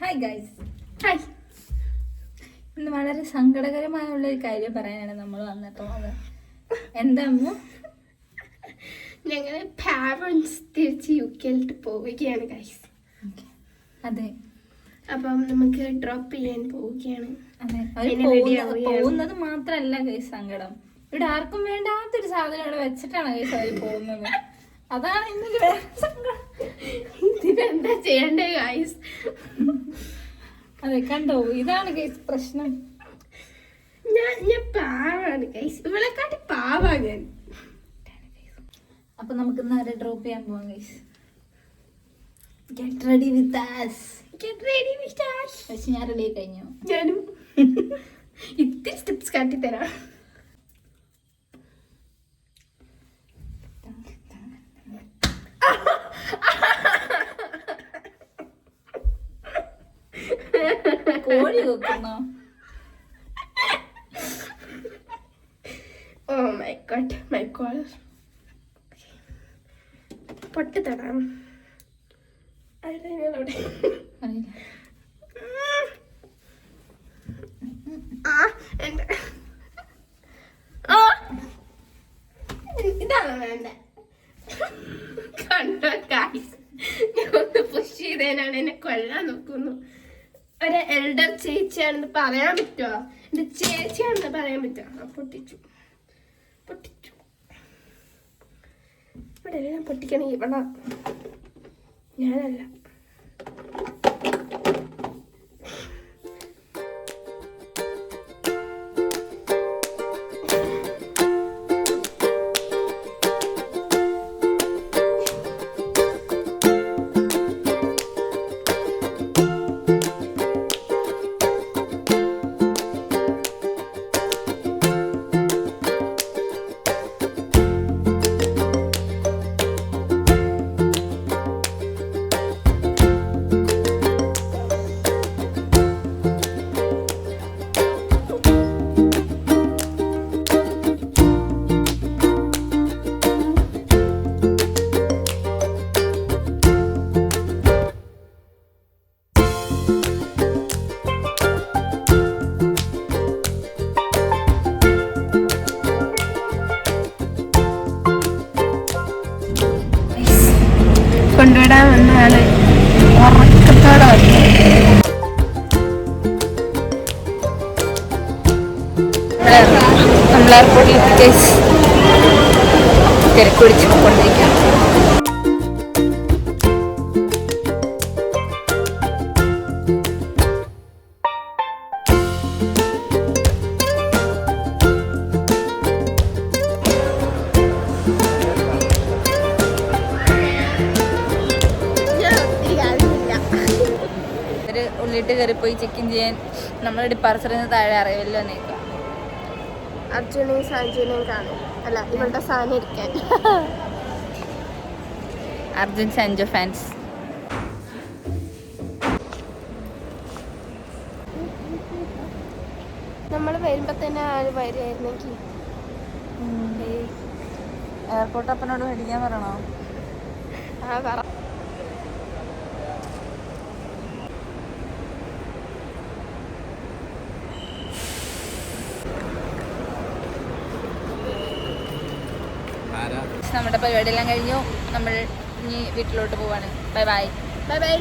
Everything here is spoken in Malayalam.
Hi guys. ഹായ്. ഇന്ന് വളരെ സങ്കടകരമായുള്ള ഒരു കാര്യം പറയാനാണ് നമ്മൾ വന്നിട്ടുള്ളത്. എന്താ ഞങ്ങളെ പാരൻസ് തിരിച്ച് UK പോവുകയാണ് ഗൈസ്. അതെ, അപ്പം നമുക്ക് ഡ്രോപ്പ് ചെയ്യാൻ പോവുകയാണ്. അതെ, പോകുന്നത് മാത്രല്ല ഗൈസ് സങ്കടം. ഇവിടെ ആർക്കും വേണ്ടാത്തൊരു സാധനം ഇവിടെ വെച്ചിട്ടാണ് ഗൈസ് അവർ പോകുന്നത്. അതാണ് ഇന്നലെ സങ്കടം. ഇതിനെന്താ ചെയ്യണ്ടേ ഗൈസ്? അതെ, കണ്ടോ, ഇതാണ് ഗൈസ് പ്രശ്നം. ഞാൻ പാവാണ് ഗൈസ്, ഇവളെക്കാട്ടി പാവാ ഞാൻ. അപ്പൊ നമുക്ക് ഇന്ന് ഡ്രോപ്പ് ചെയ്യാൻ പോവാം guys. Get ready with us. പക്ഷെ ഞാൻ റെഡി ആയി കഴിഞ്ഞു. ഞാനും ഇത്തിരി സ്റ്റെപ്സ് കാട്ടിത്തരാം. കോഴി വെക്കുന്നോ? Oh my God, my God. പൊട്ടിത്തടാം. ഇതാണ് വേണ്ട. കണ്ടോ ഗൈസ്, ഞാൻ ഒന്ന് പുഷ് ചെയ്തതിനാണ് എന്നെ കൊല്ലാൻ നോക്കുന്നു. ഒരു എൽഡർ ചേച്ചിയാണെന്ന് പറയാൻ പറ്റുമോ? എന്റെ ചേച്ചിയാണെന്ന് പറയാൻ പറ്റുമോ? പൊട്ടിച്ചു. ഇവിടെ ഞാൻ പൊട്ടിക്കണേ ഇവളാ, ഞാനല്ല. കൊണ്ടുവിടാൻ വന്ന ആള് ഉറക്കത്തോടെ നമ്മൾ എയർപോർട്ടിൽ തിരക്ക് പിടിച്ച് കൊണ്ടിരിക്കുകയാണ്. ഉള്ളിട്ട് കയറിപ്പോയി ചെക്കിൻ ചെയ്യാൻ നമ്മൾ ഡിപ്പാർച്ചറിൽ നിന്ന് താഴെ അറിയില്ലോ നീക്കാം. അർജുനെയും സഞ്ജുനെയും കാണും. അല്ല, ഇവളുടെ സാധനം ഇരിക്കാൻ. അർജുൻ സഞ്ജു ഫാൻസ്. നമ്മൾ വരുമ്പോ തന്നെ ആര് വരുമായിരുന്നെങ്കിൽ. എയർപോർട്ട് അപ്പനോട് മേടിക്കാൻ പറയണോ? ആ പറ. നമ്മുടെ പരിപാടിയെല്ലാം കഴിഞ്ഞു. നമ്മൾ ഇനി വീട്ടിലോട്ട് പോവാണ്. Bye bye. Bye bye.